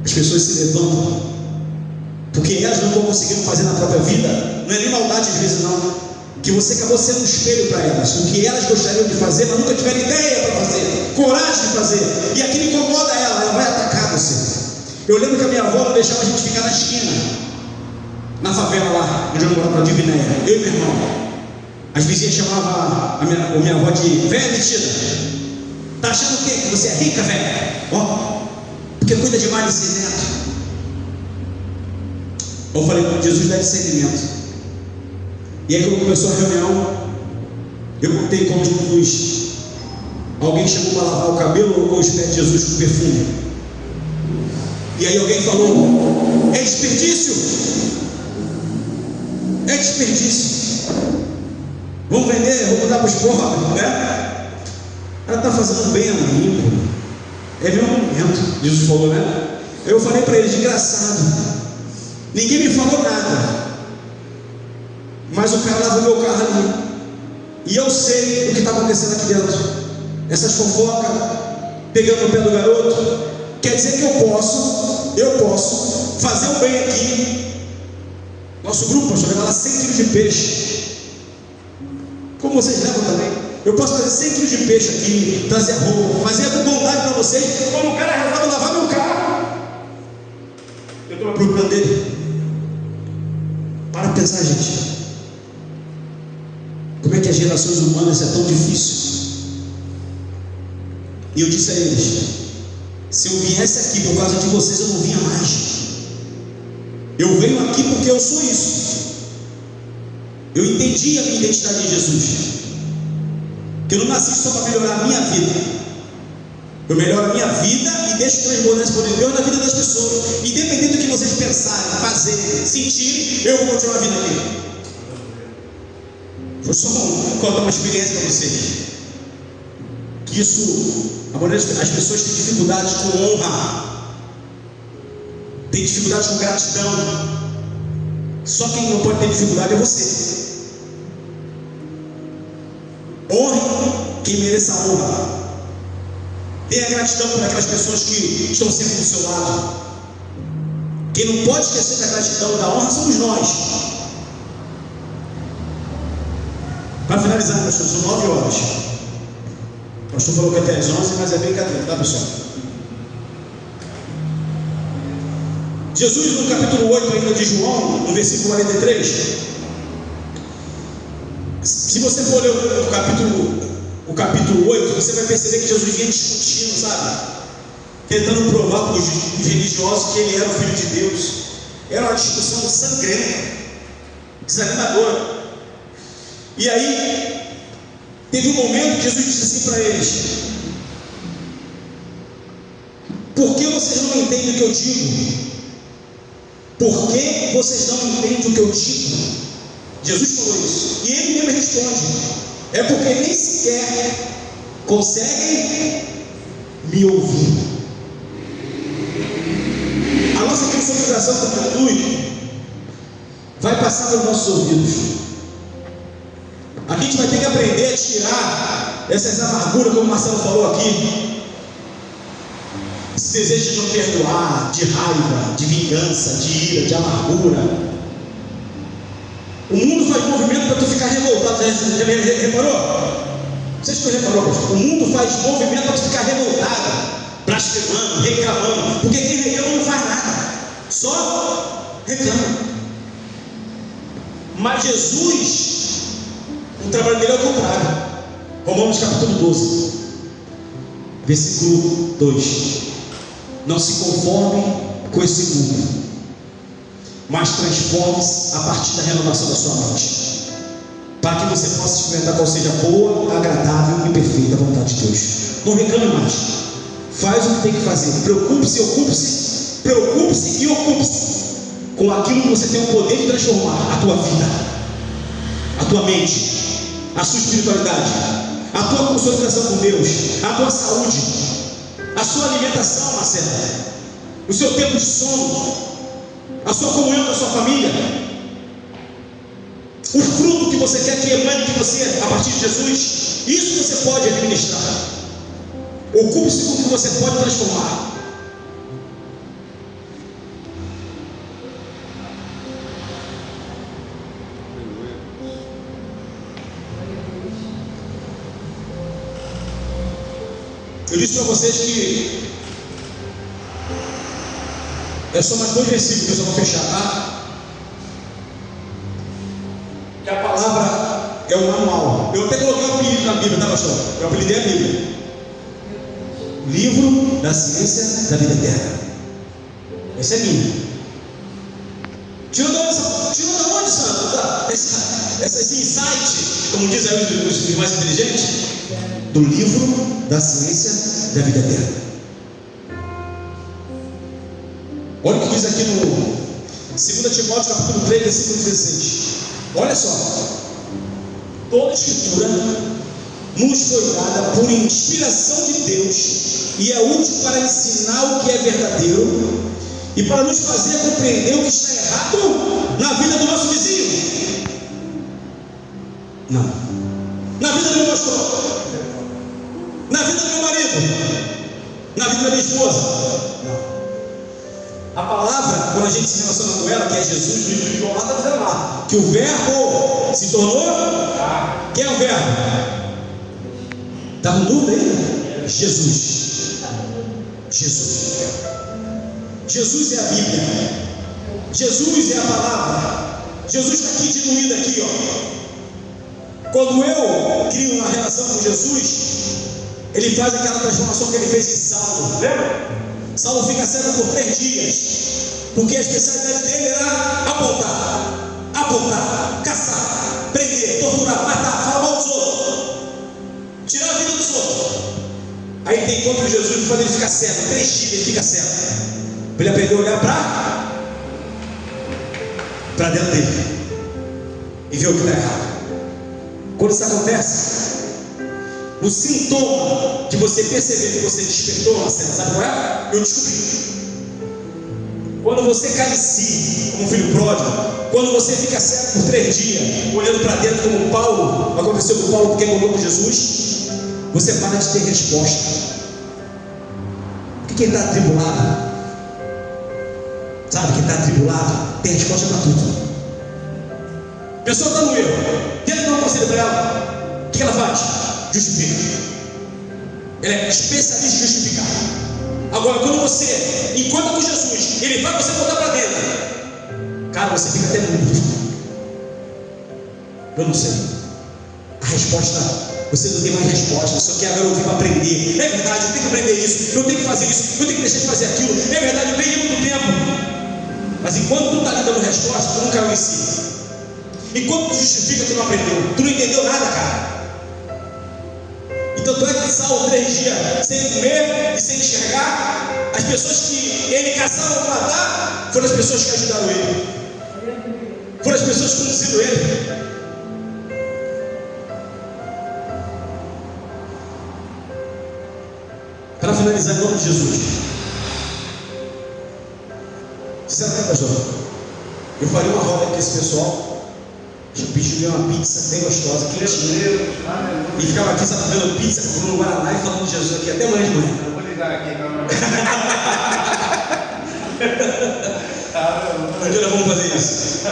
as pessoas se levantam, porque elas não estão conseguindo fazer na própria vida. Não é nem maldade às vezes não, que você acabou sendo um espelho para elas. O que elas gostariam de fazer, mas nunca tiveram ideia para fazer, coragem de fazer, e aquilo incomoda ela vai atacar você. Eu lembro que a minha avó não deixava a gente ficar na esquina, na favela lá, onde eu morava, de Divinéia, eu e meu irmão. As vizinhas chamavam a minha avó de velha metida. Tá achando o quê? Que você é rica, velha? Ó, porque cuida demais desse neto. Eu falei: Jesus dá discernimento. E aí quando começou a reunião, eu contei como Jesus, alguém chegou para lavar o cabelo ou os pés de Jesus com perfume. E aí alguém falou: é desperdício. É desperdício. Vamos vender, vamos dar para os pobres, né? Ela está fazendo bem a mim, pô. É meu momento, Jesus falou, né? Eu falei para ele: engraçado, ninguém me falou nada, mas o cara lava o meu carro ali, e eu sei o que está acontecendo aqui dentro. Essas fofocas, pegando o pé do garoto, quer dizer que eu posso fazer o bem aqui. Nosso grupo, pastor, leva lá 100 quilos de peixe, como vocês levam também. Eu posso trazer 100 quilos de peixe aqui, trazer roupa, fazer a bondade para vocês, quando o cara resolve lavar meu carro, eu estou me preocupando dele. Para pensar, gente, como é que as relações humanas é tão difícil. E eu disse a eles: se eu viesse aqui por causa de vocês, eu não vinha mais. Eu venho aqui porque eu sou isso. Eu entendi a minha identidade em Jesus, que eu não nasci só para melhorar a minha vida. Eu melhoro a minha vida e deixo transbordar esse poder de Deus na vida das pessoas. Independente do que vocês pensarem, fazer, sentirem, eu vou continuar vindo aqui. Vou só contar uma experiência para vocês. Que isso, as pessoas têm dificuldades com honra, têm dificuldades com gratidão. Só quem não pode ter dificuldade é você. Honre quem mereça a honra. Tenha gratidão por aquelas pessoas que estão sempre do seu lado. Quem não pode esquecer da gratidão e da honra somos nós. Para finalizar, pastor, são 9 horas. O pastor falou que até às 11, mas é brincadeira, tá, pessoal? Jesus, no capítulo 8 ainda de João, no versículo 43, se você for ler o capítulo 8, você vai perceber que Jesus vinha discutindo, sabe? Tentando provar para os religiosos que ele era o Filho de Deus. Era uma discussão sangrenta, desanimadora. E aí, teve um momento que Jesus disse assim para eles: por que vocês não entendem o que eu digo? Por que vocês não entendem o que eu digo? Jesus falou isso. E ele mesmo responde: é porque nem sequer conseguem me ouvir. A nossa consolidação com Jesus vai passar pelos nossos ouvidos. A gente vai ter que aprender a tirar essas amarguras, como o Marcelo falou aqui, esse desejo de não perdoar, de raiva, de vingança, de ira, de amargura. O mundo faz movimento para tu ficar revoltado. Já reparou? Não sei se tu reparou, pastor. O mundo faz movimento para tu ficar revoltado, blasfemando, reclamando. Porque quem reclama não faz nada, só reclama. Mas Jesus, o trabalho dele é o contrário. Romanos capítulo 12, versículo 2. Não se conforme com esse mundo, mas transforme-se a partir da renovação da sua mente, para que você possa experimentar qual seja a boa, agradável e perfeita vontade de Deus. Não reclame mais. Faz o que tem que fazer. Preocupe-se e ocupe-se com aquilo que você tem o poder de transformar: a tua vida, a tua mente, a sua espiritualidade, a tua consolidação com Deus, a tua saúde, a sua alimentação, Marcelo, o seu tempo de sono, a sua comunhão com a sua família, o fruto que você quer que emane de você a partir de Jesus. Isso você pode administrar. Ocupe-se com o que você pode transformar. Eu disse para vocês que é só mais 2 versículos que eu só vou fechar, tá? Que a palavra é o manual. Eu até coloquei um apelido na Bíblia, tá, pastor? Eu apelidei a Bíblia: Livro da Ciência da Vida Eterna. Essa é minha. Tirou da onde, Santo? Tá? Esse insight, como dizem aí os mais inteligentes, do livro da ciência da vida eterna. Olha o que diz aqui no 2 Timóteo capítulo 3, versículo 16. Olha só: toda escritura nos foi dada por inspiração de Deus e é útil para ensinar o que é verdadeiro e para nos fazer compreender o que está errado na vida do nosso vizinho. Não. Na vida do meu pastor, na vida do meu marido, na vida da minha esposa. Não. A palavra, quando a gente se relaciona com ela, que é Jesus, no livro de João, lá está dizendo lá que o verbo se tornou. Quem é o verbo? Está com dúvida aí? Jesus. Jesus é a Bíblia. Jesus é a palavra. Jesus está aqui diluído aqui, ó. Quando eu crio uma relação com Jesus, ele faz aquela transformação que ele fez em Saulo. Lembra? Saulo fica cego por 3 dias, porque a especialidade dele era apontar, caçar, prender, torturar, matar, falar mal dos outros, tirar a vida dos outros. Aí tem encontro Jesus e faz ele ficar cego. 3 dias ele fica cego, para ele aprender a olhar para dentro dele e ver o que está errado. Quando isso acontece, o sintoma de você perceber que você despertou uma cena, sabe qual é? Eu descobri. Quando você cai em si, como um filho pródigo, quando você fica cego por 3 dias, olhando para dentro, como Paulo, aconteceu com Paulo porque encontrou com Jesus, você para de ter resposta. Porque quem está atribulado, sabe, quem está atribulado, tem resposta para tudo. A pessoa está no erro, tenta dar um conselho para ela, o que ela faz? Justifica. Ela é especialista em justificar. Agora, quando você encontra com Jesus, ele vai você voltar para dentro, cara, você fica até mudo. Eu não sei. A resposta, você não tem mais resposta, você só quer agora ouvir para aprender. É verdade, eu tenho que aprender isso, eu tenho que fazer isso, eu tenho que deixar de fazer aquilo. É verdade, eu perdi muito tempo. Mas enquanto tu está lhe dando resposta, tu não caiu em si. Enquanto tu justifica, tu não aprendeu, tu não entendeu nada, cara. Então tu é que Saulo 3 dias sem comer e sem enxergar. As pessoas que ele caçava para matar foram as pessoas que ajudaram ele, foram as pessoas que conduziram ele. Para finalizar, em nome de Jesus, sinceramente, pastor, eu faria uma roda com esse pessoal. Eu pedi uma pizza bem gostosa, quentinha, e ficava aqui sabendo pizza, comendo Guaraná e falando de Jesus aqui até amanhã de manhã. Eu vou ligar aqui para Um dia nós vamos fazer isso.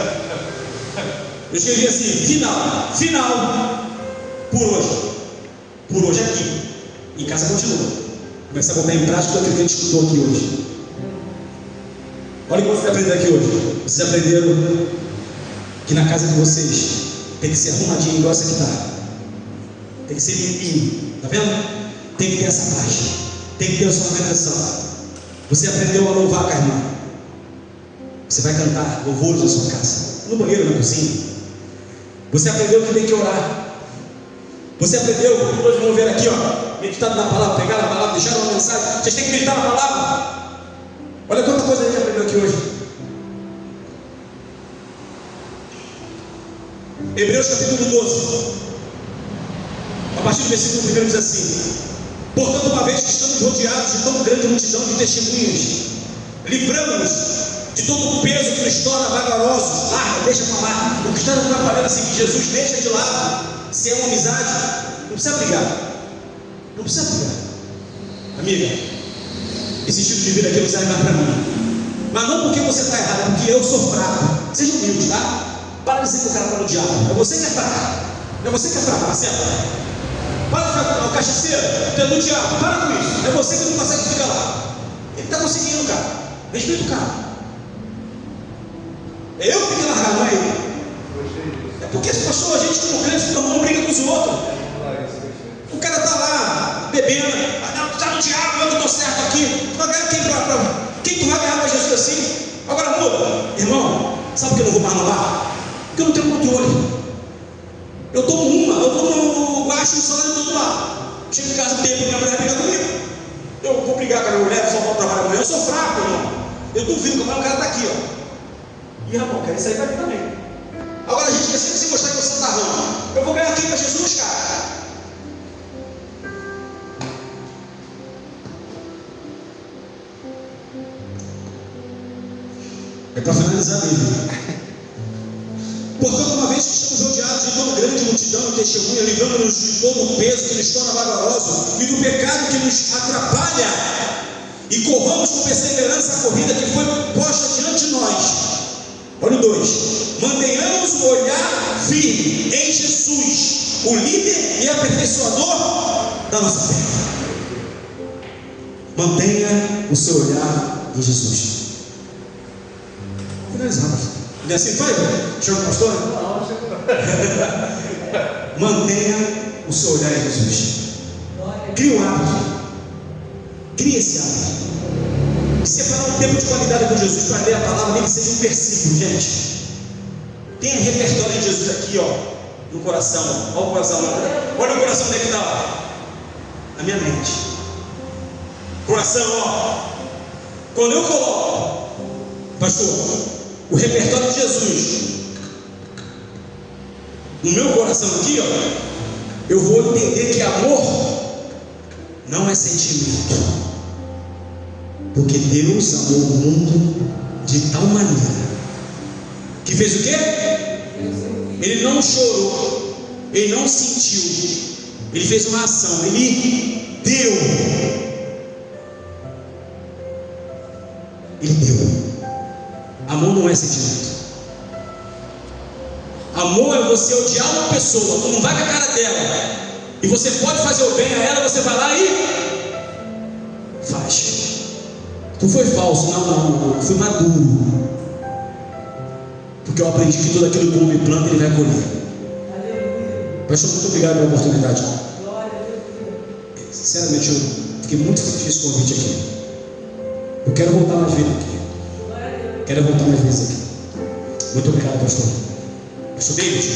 Eu escrevi assim: final, por hoje aqui. Em casa continua. Começa a botar em prática aquilo que a gente escutou aqui hoje. Olha o que vocês aprenderam aqui hoje. Vocês aprenderam que na casa de vocês tem que ser arrumadinho igual essa que está. tem que ser limpinho, está vendo? Tem que ter essa paz, tem que ter a sua organização. Você aprendeu a louvar com a irmã, você vai cantar louvores na sua casa, no banheiro, na cozinha. Você aprendeu que tem que orar. Você aprendeu, todos vão ver aqui, ó, meditado na palavra, pegar na palavra, deixar uma mensagem. Vocês têm que meditar na palavra. Olha quanta coisa a gente aprendeu aqui hoje. Hebreus capítulo 12, a partir do versículo 1 diz assim: portanto, uma vez que estamos rodeados de tão grande multidão de testemunhas, livramos-nos de todo o peso que nos torna vagarosos. Deixa pra lá. O que está nos atrapalhando é assim: Jesus deixa de lado. Se é uma amizade, não precisa brigar. Não precisa brigar. Amiga, esse tipo de vida aqui não serve mais para mim. Mas não porque você está errado, é porque eu sou fraco. Seja humilde, tá? Para de dizer que o cara está no diabo. É você que é fraco. É você que é fraco, Marcelo. Para de ficar, o cachaceiro, tu é do diabo. Para com isso. É você que não consegue ficar lá. Ele está conseguindo, cara. Respeita o cara. É eu que tenho que largar, não é ele. É porque, pastor, a gente como crente não briga com os outros. O cara está lá, bebendo. Não, tu está no diabo, eu que estou certo aqui. Tu vai ganhar quem tu vai ganhar para Jesus assim? Agora muda. Irmão, sabe por que eu não vou mais no bar? Porque eu não tenho controle. Eu tomo no baixo e só do outro lado. Chego em casa, tempo, minha mulher briga comigo. Eu vou brigar com a minha mulher, só vou trabalhar amanhã. Eu sou fraco, irmão. Eu duvido que o cara está aqui, ó. E rapaz, quer sair para mim também. Agora a gente quer sempre se mostrar que eu sou santarrão. Eu vou ganhar aqui para Jesus, cara. É para finalizar mesmo. Portanto, uma vez que estamos rodeados de tão grande multidão de testemunha, livrando-nos de todo o peso que nos torna vagaroso e do pecado que nos atrapalha, e corramos com perseverança a corrida que foi posta diante de nós. Olha o 2: mantenhamos o olhar firme em Jesus, o líder e aperfeiçoador da nossa fé. Mantenha o seu olhar em Jesus. Finalizar, pastor. E assim vai, chama o pastor? Mantenha o seu olhar em Jesus. Crie um hábito. Crie esse hábito. Separar um tempo de qualidade com Jesus para ler a palavra, nem que seja um versículo, gente. Tenha repertório de Jesus aqui, ó, no coração. Olha o coração, olha o coração dele que está lá. Na minha mente. Coração, ó. Quando eu coloco, pastor, o repertório de Jesus no meu coração aqui, ó, eu vou entender que amor não é sentimento. Porque Deus amou o mundo de tal maneira que fez o quê? Ele não chorou, ele não sentiu, ele fez uma ação, ele deu. Ele deu. Amor não é sentimento. Amor é você odiar uma pessoa, tu não vai com a cara dela, e você pode fazer o bem a ela, você vai lá e faz. Tu foi falso, não, eu fui maduro. Porque eu aprendi que tudo aquilo que o homem planta, ele vai colher. Pastor, muito obrigado pela oportunidade. Sinceramente, eu fiquei muito feliz com o convite aqui. Eu quero voltar mais vezes aqui. Quero voltar mais vezes aqui. Muito obrigado, pastor. Pastor David.